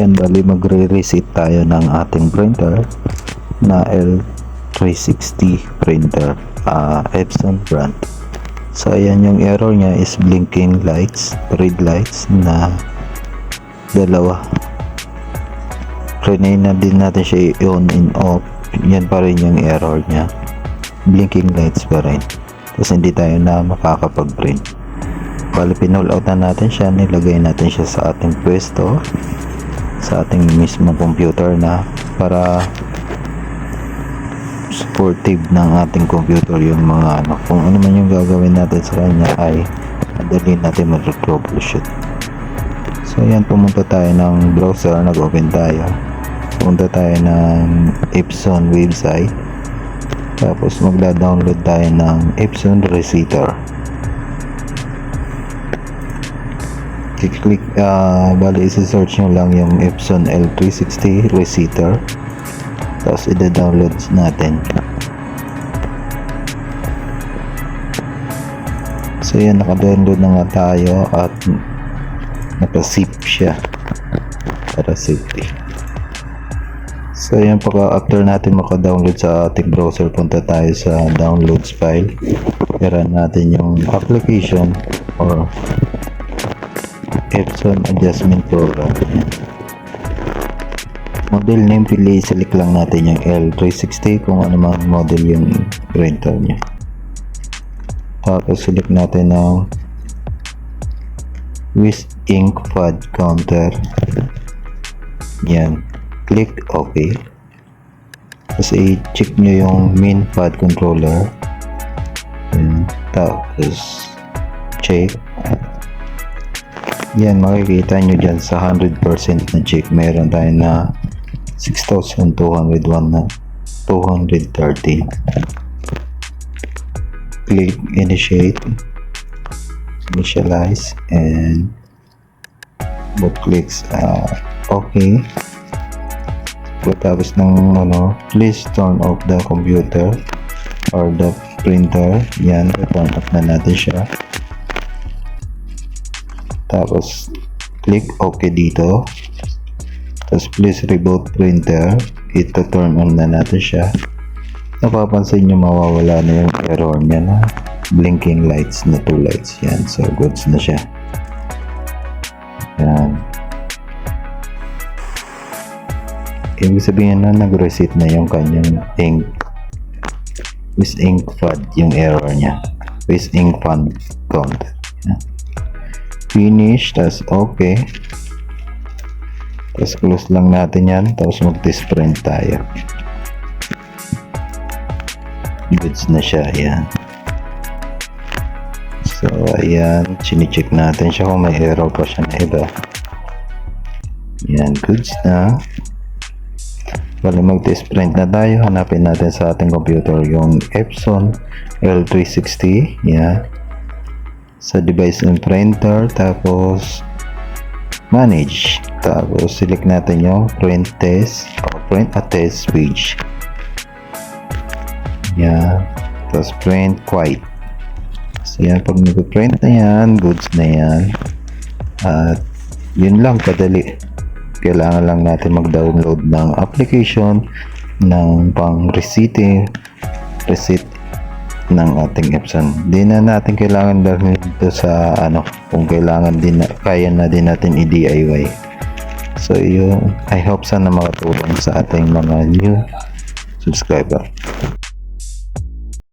Ayan, bali magre-reset tayo ng ating printer na L360 printer, Epson brand. So ayan, yung error niya is blinking lights, red lights na dalawa. Trinay na din natin siya i-on and off, yan pa rin yung error niya, blinking lights pa rin. Tapos hindi tayo na makakapag-print. Bali pinull out na natin siya, nilagay natin siya sa ating pwesto, sa ating mismong computer na para supportive ng ating computer yung mga kung ano man yung gagawin natin sa kanya ay madali natin mag-troubleshoot. So yan, pumunta tayo ng browser, nag-open tayo, pumunta tayo ng Epson website, tapos magda-download tayo ng Epson Resetter. Click, bali isi-search nyo lang yung Epson L360 Resetter, tapos i-download natin. So yan, naka-download na nga tayo at naka-zip siya para safety. So yan, after natin maka-download sa ating browser, punta tayo sa downloads file, i-run natin yung application or Epson Adjustment Program. Model name, select lang natin yung L360 kung ano mang model yung printer niya. Tapos select natin ng with ink pad counter. Yan, click OK. Tapos i-check nyo yung main pad controller. Yan. Tapos check. Yan, makikita nyo dyan sa 100% na check, meron tayo na 6,201 na 230. Click initialize and both clicks OK. Tapos ng please turn off the computer or the printer. Yan, turn off na natin siya. Tapos click OK dito. Tapos please reboot printer. Ito turn on na natin siya. Napapansin nyo mawawala na yung error niya na blinking lights na 2 lights. Yan, so goods na siya. Yan. Ibig sabihin na nag-reset na yung kanyang ink with ink pad, yung error niya with ink pad counter. Yan. Finish, tas okay. Tapos close lang natin yan, tapos mag-test print tayo. Goods na siya, yan. So ayan, chine-check natin siya kung may error pa siya na iba. Yan, goods na. Bali mag-test print na tayo. Hanapin natin sa ating computer yung Epson L360. Yan, sa device and printer, tapos manage, tapos select natin yung print test o print a test page. Yan, tapos print quiet. So yan, pag nag-print na yan, goods na yan. At yun lang, kadali. Kailangan lang natin mag-download ng application ng pang reset ng ating Epson. Di na natin kailangan dahil dito sa kung kailangan din kaya na din natin i-DIY. So I hope sana makatulong sa ating mga new subscriber.